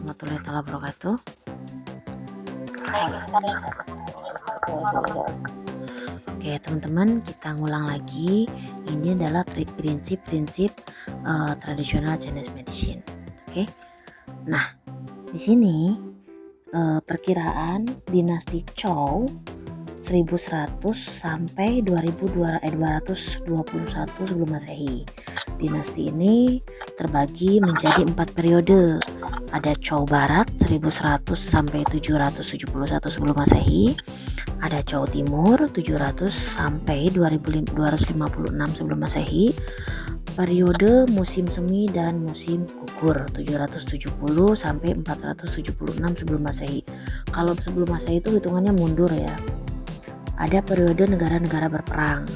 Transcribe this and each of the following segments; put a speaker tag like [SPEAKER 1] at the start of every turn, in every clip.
[SPEAKER 1] warahmatullahi wabarakatuh. Oke teman-teman, kita ngulang lagi. Ini adalah prinsip-prinsip tradisional Chinese medicine. Oke. Nah, di sini perkiraan dinasti Zhou 1100 sampai 2221 sebelum Masehi. Dinasti ini terbagi menjadi 4 periode. Ada Zhou Barat 1100 sampai 771 sebelum Masehi. Ada Zhou Timur 700 sampai 2256 sebelum Masehi. Periode musim semi dan musim gugur 770 sampai 476 sebelum Masehi. Kalau sebelum Masehi itu hitungannya mundur ya. Ada periode negara-negara berperang,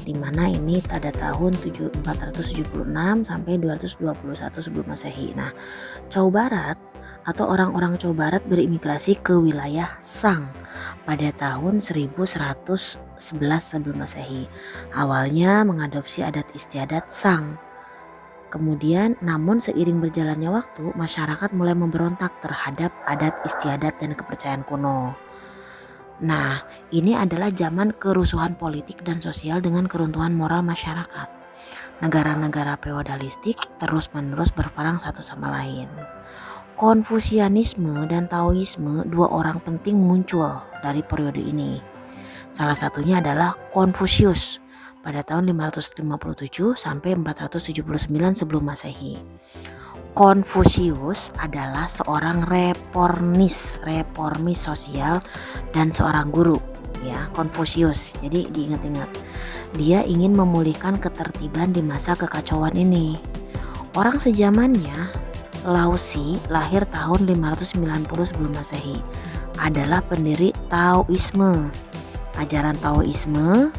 [SPEAKER 1] di mana ini ada tahun 476 sampai 221 sebelum Masehi. Nah, Zhou Barat atau orang-orang Zhou Barat berimigrasi ke wilayah Shang pada tahun 1111 sebelum Masehi. Awalnya mengadopsi adat istiadat Shang. Kemudian, namun seiring berjalannya waktu, masyarakat mulai memberontak terhadap adat istiadat dan kepercayaan kuno. Nah, ini adalah zaman kerusuhan politik dan sosial dengan keruntuhan moral masyarakat. Negara-negara feodalistik terus-menerus berperang satu sama lain. Konfusianisme dan Taoisme, dua orang penting muncul dari periode ini. Salah satunya adalah Konfusius pada tahun 557 sampai 479 sebelum Masehi. Konfusius adalah seorang reformis sosial dan seorang guru ya, Konfusius. Jadi diingat-ingat, dia ingin memulihkan ketertiban di masa kekacauan ini. Orang sezamannya, Lao Tzu, lahir tahun 590 sebelum Masehi, adalah pendiri Taoisme. Ajaran Taoisme,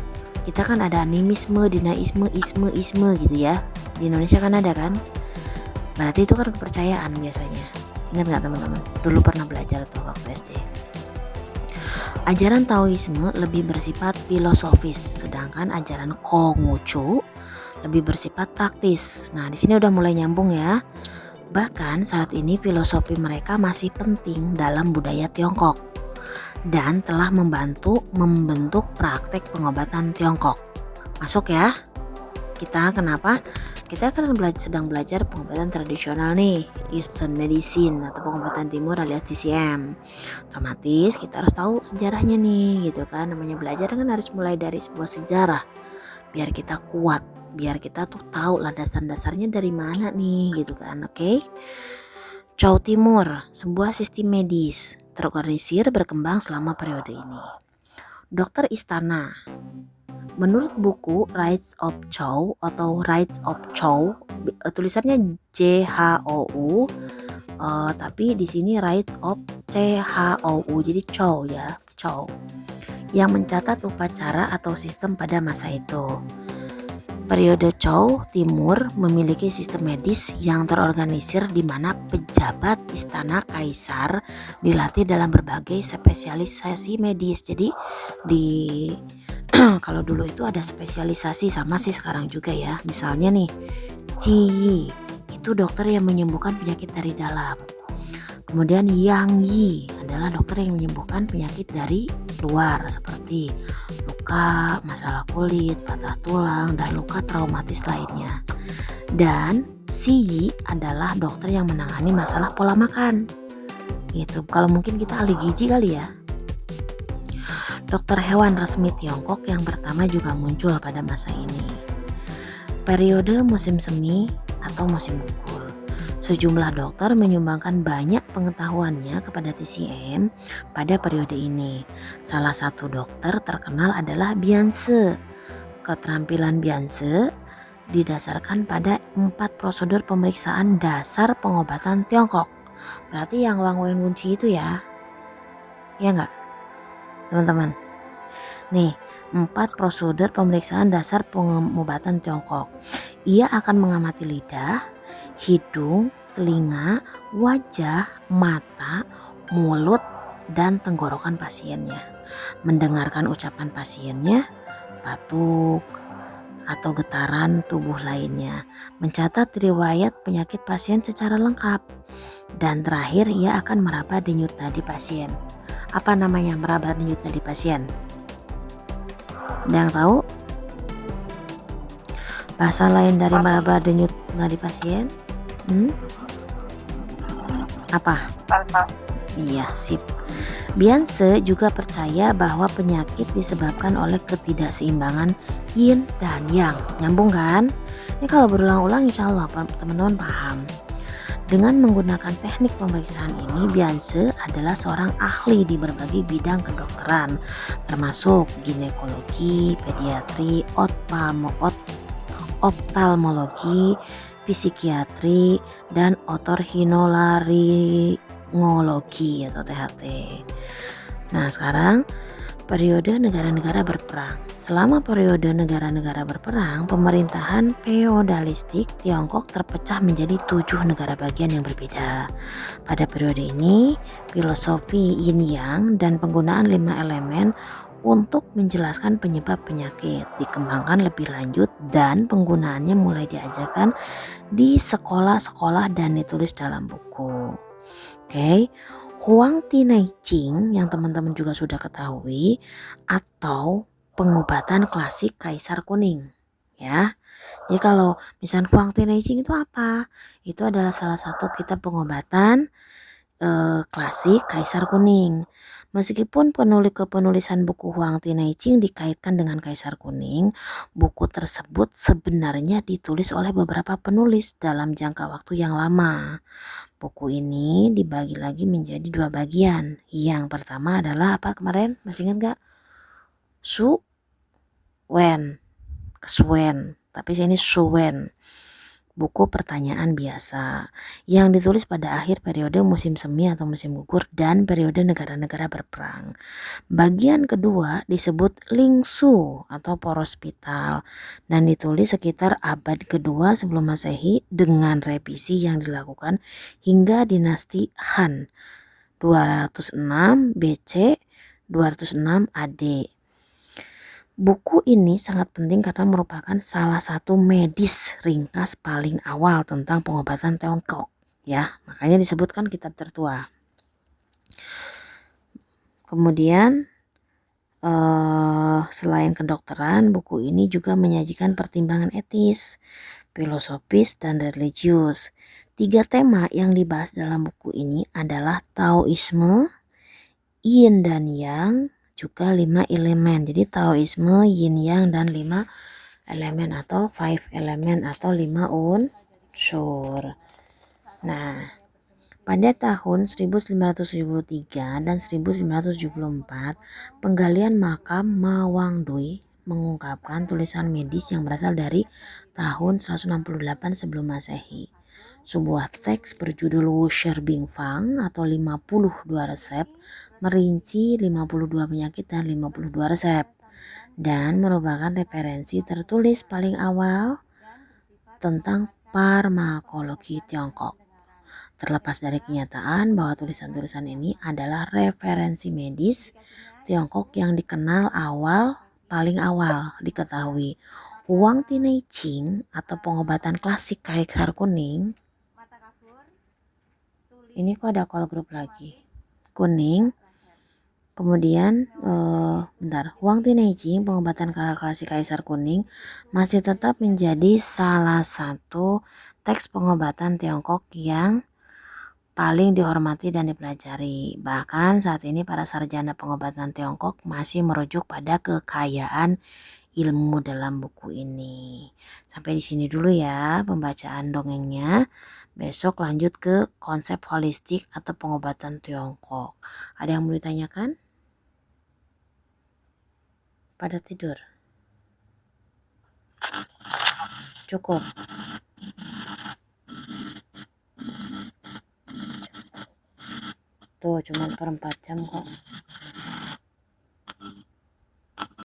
[SPEAKER 1] kita kan ada animisme, dinaisme, isme gitu ya. Di Indonesia kan ada kan? Berarti itu kan kepercayaan biasanya. Ingat gak teman-teman? Dulu pernah belajar tuh waktu SD. Ajaran Taoisme lebih bersifat filosofis, sedangkan ajaran Konghucu lebih bersifat praktis. Nah, di sini udah mulai nyambung ya. Bahkan saat ini filosofi mereka masih penting dalam budaya Tiongkok dan telah membentuk praktek pengobatan Tiongkok. Masuk ya? Kita kenapa? Kita kan sedang belajar pengobatan tradisional nih, Eastern Medicine atau pengobatan timur alias TCM. Otomatis kita harus tahu sejarahnya nih gitu kan. Namanya belajar kan harus mulai dari sebuah sejarah biar kita kuat, biar kita tuh tahu landasan-dasarnya dari mana nih gitu kan. Oke. Zhou Timur, sebuah sistem medis terorganisir berkembang selama periode ini. Dokter Istana. Menurut buku Rites of Zhou atau Rites of Zhou, tulisannya JHOU, tapi di sini Rites of CHOU, jadi Zhou ya, Zhou, yang mencatat upacara atau sistem pada masa itu. Periode Zhou Timur memiliki sistem medis yang terorganisir di mana pejabat istana kaisar dilatih dalam berbagai spesialisasi medis. Jadi kalau dulu itu ada spesialisasi, sama sih sekarang juga ya. Misalnya nih, Ji itu dokter yang menyembuhkan penyakit dari dalam. Kemudian Yang Yi adalah dokter yang menyembuhkan penyakit dari luar seperti luka, masalah kulit, patah tulang, dan luka traumatis lainnya. Dan Si Yi adalah dokter yang menangani masalah pola makan. Gitu. Kalau mungkin kita ahli gizi kali ya. Dokter hewan resmi Tiongkok yang pertama juga muncul pada masa ini. Periode musim semi atau musim gugur. Sejumlah dokter menyumbangkan banyak pengetahuannya kepada TCM pada periode ini. Salah satu dokter terkenal adalah Bianse. Keterampilan Bianse didasarkan pada 4 prosedur pemeriksaan dasar pengobatan Tiongkok. Berarti yang Wang Wenwunci itu ya. Ya enggak? Teman-teman. Nih, 4 prosedur pemeriksaan dasar pengobatan Tiongkok. Ia akan mengamati lidah, hidung, telinga, wajah, mata, mulut, dan tenggorokan pasiennya. Mendengarkan ucapan pasiennya, batuk, atau getaran tubuh lainnya. Mencatat riwayat penyakit pasien secara lengkap. Dan terakhir ia akan meraba denyut nadi pasien. Apa namanya meraba denyut nadi pasien? Ada yang tahu? Bahasa lain dari meraba denyut nadi pasien? Apa? Iya, sip. Bianse juga percaya bahwa penyakit disebabkan oleh ketidakseimbangan yin dan yang. Nyambung kan? Ini kalau berulang-ulang insya Allah teman-teman paham. Dengan menggunakan teknik pemeriksaan ini, Bianse adalah seorang ahli di berbagai bidang kedokteran, termasuk ginekologi, pediatri, oftalmologi, psikiatri, dan otorhinolaringologi atau THT. Nah, sekarang periode negara-negara berperang. Selama periode negara-negara berperang, pemerintahan feodalistik Tiongkok terpecah menjadi 7 negara bagian yang berbeda. Pada periode ini, filosofi yin yang dan penggunaan 5 elemen untuk menjelaskan penyebab penyakit dikembangkan lebih lanjut dan penggunaannya mulai diajarkan di sekolah-sekolah dan ditulis dalam buku. Oke. Huang Tinai Ching yang teman-teman juga sudah ketahui atau pengobatan klasik Kaisar Kuning ya. Jadi kalau misalnya Huang Tinai Ching itu apa? Itu adalah salah satu kitab pengobatan klasik Kaisar Kuning. Meskipun penulisan buku Huang Tinai Ching dikaitkan dengan Kaisar Kuning, buku tersebut sebenarnya ditulis oleh beberapa penulis dalam jangka waktu yang lama. Buku ini dibagi lagi menjadi 2 bagian. Yang pertama adalah apa kemarin? Masih ingat gak? Kesuwen. Tapi ini Suwen. Buku pertanyaan biasa yang ditulis pada akhir periode musim semi atau musim gugur dan periode negara-negara berperang. Bagian kedua disebut Lingsu atau porospital dan ditulis sekitar abad kedua sebelum Masehi dengan revisi yang dilakukan hingga dinasti Han 206 BC 206 AD. Buku ini sangat penting karena merupakan salah satu medis ringkas paling awal tentang pengobatan Tiongkok ya, makanya disebutkan kitab tertua. Kemudian selain kedokteran, buku ini juga menyajikan pertimbangan etis, filosofis, dan religius. 3 tema yang dibahas dalam buku ini adalah Taoisme, Yin dan Yang, juga 5 elemen. Jadi Taoisme, Yin Yang, dan 5 elemen atau 5 elemen atau 5 unsur. Nah, pada tahun 1573 dan 1974, penggalian makam Ma Wangdui mengungkapkan tulisan medis yang berasal dari tahun 168 sebelum Masehi. Sebuah teks berjudul Wu Shi Bing Fang atau 52 resep merinci 52 penyakit dan 52 resep dan merupakan referensi tertulis paling awal tentang farmakologi Tiongkok. Terlepas dari kenyataan bahwa tulisan-tulisan ini adalah referensi medis Tiongkok yang dikenal paling awal diketahui. Huang Tinai Ching atau pengobatan klasik Kaisar Kuning. Ini kok ada call group lagi. Kuning. Kemudian Huang Tinai Ching pengobatan klasik Kaisar Kuning masih tetap menjadi salah satu teks pengobatan Tiongkok yang paling dihormati dan dipelajari. Bahkan saat ini para sarjana pengobatan Tiongkok masih merujuk pada kekayaan ilmu dalam buku ini. Sampai di sini dulu ya pembacaan dongengnya. Besok lanjut ke konsep holistik atau pengobatan Tiongkok. Ada yang mau ditanyakan? Pada tidur? Cukup? Tuh cuma 4 jam kok.